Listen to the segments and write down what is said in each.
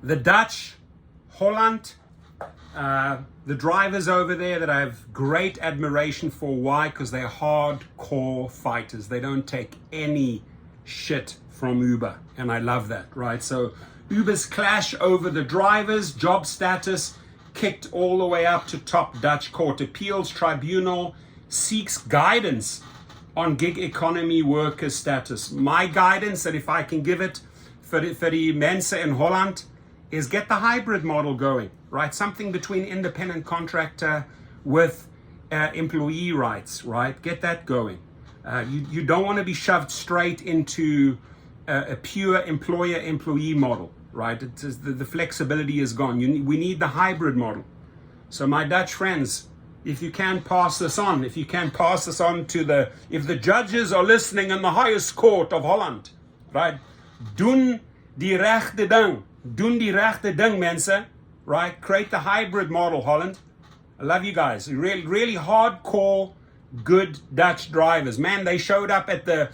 The Dutch, Holland, the drivers over there that I have great admiration for. Why? Because they're hardcore fighters. They don't take any shit from Uber, and I love that, right? So Uber's clash over the drivers, job status, kicked all the way up to top Dutch Court Appeals Tribunal, seeks guidance on gig economy worker status. My guidance, that if I can give it for the mensen in Holland, is get the hybrid model going, right? Something between independent contractor with employee rights, right? Get that going. You don't want to be shoved straight into a pure employer-employee model, right? The flexibility is gone. We need the hybrid model. So my Dutch friends, if you can pass this on, if the judges are listening in the highest court of Holland, right? Doen die rechte ding. Doen die rechte ding, mensen, right? Create the hybrid model, Holland. I love you guys. Really, really hardcore, good Dutch drivers. Man, they showed up at the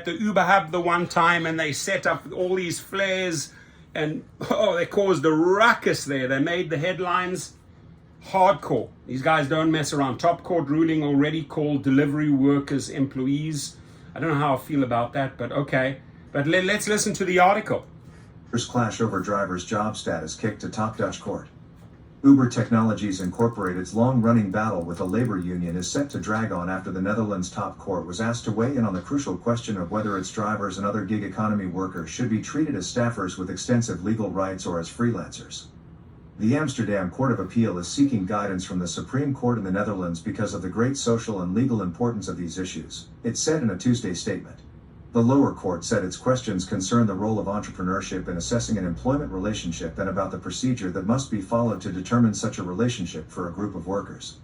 Uber Hub the one time and they set up all these flares and they caused a ruckus there. They made the headlines. Hardcore. These guys don't mess around. Top court ruling already called delivery workers employees. I don't know how I feel about that, but okay. But let's listen to the article. First clash over drivers' job status kicked to top Dutch court. Uber Technologies Incorporated's long-running battle with a labor union is set to drag on after the Netherlands top court was asked to weigh in on the crucial question of whether its drivers and other gig economy workers should be treated as staffers with extensive legal rights or as freelancers. The Amsterdam Court of Appeal is seeking guidance from the Supreme Court in the Netherlands because of the great social and legal importance of these issues, it said in a Tuesday statement. The lower court said its questions concern the role of entrepreneurship in assessing an employment relationship and about the procedure that must be followed to determine such a relationship for a group of workers.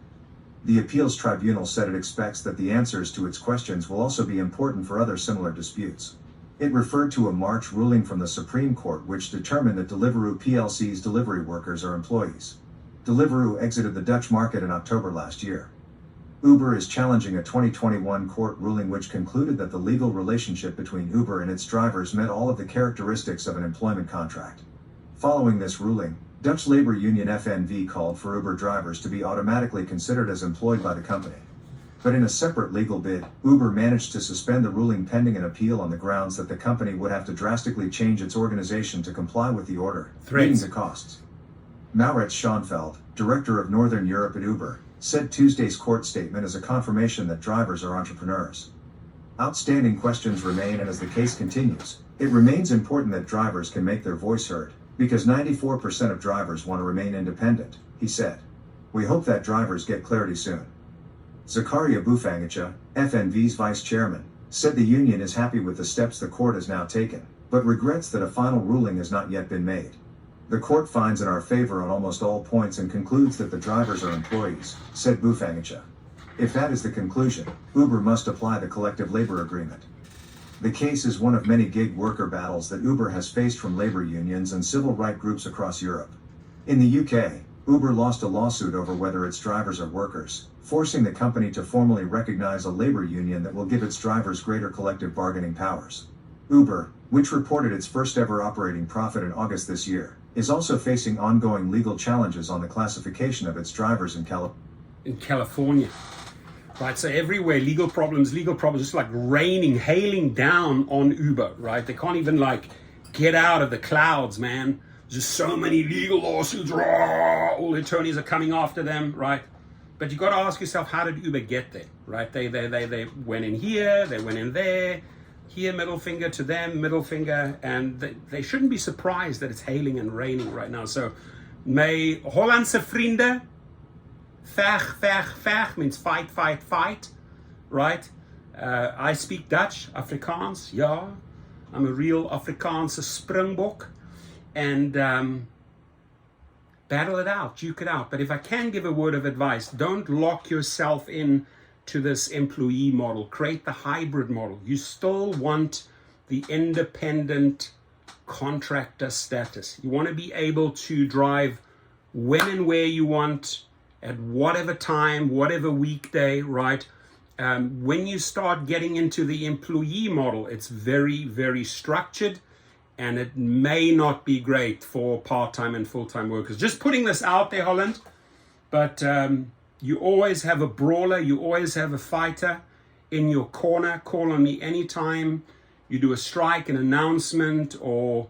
The appeals tribunal said it expects that the answers to its questions will also be important for other similar disputes. It referred to a March ruling from the Supreme Court which determined that Deliveroo plc's delivery workers are employees. Deliveroo exited the Dutch market in October last year. Uber is challenging a 2021 court ruling which concluded that the legal relationship between Uber and its drivers met all of the characteristics of an employment contract. Following this ruling, Dutch labor union FNV called for Uber drivers to be automatically considered as employed by the company. But in a separate legal bid, Uber managed to suspend the ruling pending an appeal on the grounds that the company would have to drastically change its organization to comply with the order, leading to costs. Maurits Schoenfeld, director of Northern Europe at Uber, said Tuesday's court statement is a confirmation that drivers are entrepreneurs. Outstanding questions remain, and as the case continues, it remains important that drivers can make their voice heard, because 94% of drivers want to remain independent, he said. We hope that drivers get clarity soon. Zakaria Bufangicha, FNV's vice chairman, said the union is happy with the steps the court has now taken, but regrets that a final ruling has not yet been made. The court finds in our favor on almost all points and concludes that the drivers are employees, said Bufangicha. If that is the conclusion, Uber must apply the collective labor agreement. The case is one of many gig worker battles that Uber has faced from labor unions and civil rights groups across Europe. In the UK, Uber lost a lawsuit over whether its drivers are workers, forcing the company to formally recognize a labor union that will give its drivers greater collective bargaining powers. Uber, which reported its first ever operating profit in August this year, is also facing ongoing legal challenges on the classification of its drivers in California. Right, so everywhere, legal problems, just like hailing down on Uber, right? They can't even get out of the clouds, man. There's just so many legal lawsuits, all the attorneys are coming after them, right? But you got to ask yourself, how did Uber get there, right? They went in here, they went in there, here middle finger to them, middle finger, and they shouldn't be surprised that it's hailing and raining right now. So, my Hollandse vrienden, veg means fight, right? I speak Dutch, Afrikaans, ja. I'm a real Afrikaanse springbok, and battle it out, duke it out. But if I can give a word of advice, don't lock yourself in to this employee model. Create the hybrid model. You still want the independent contractor status. You want to be able to drive when and where you want, at whatever time, whatever weekday, right? When you start getting into the employee model, it's very, very structured, and it may not be great for part-time and full-time workers. Just putting this out there, Holland. But you always have a brawler, you always have a fighter in your corner. Call on me anytime you do a strike, an announcement, or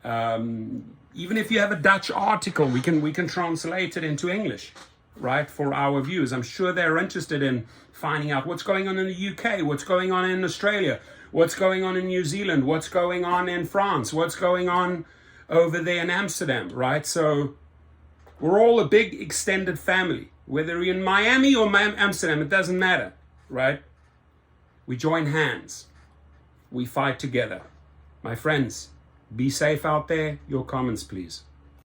even if you have a Dutch article, we can translate it into English, right, for our viewers. I'm sure they're interested in finding out what's going on in the UK, what's going on in Australia, what's going on in New Zealand, what's going on in France, what's going on over there in Amsterdam, right? So we're all a big extended family. Whether you're in Miami or Amsterdam, it doesn't matter, right? We join hands. We fight together. My friends, be safe out there. Your comments, please.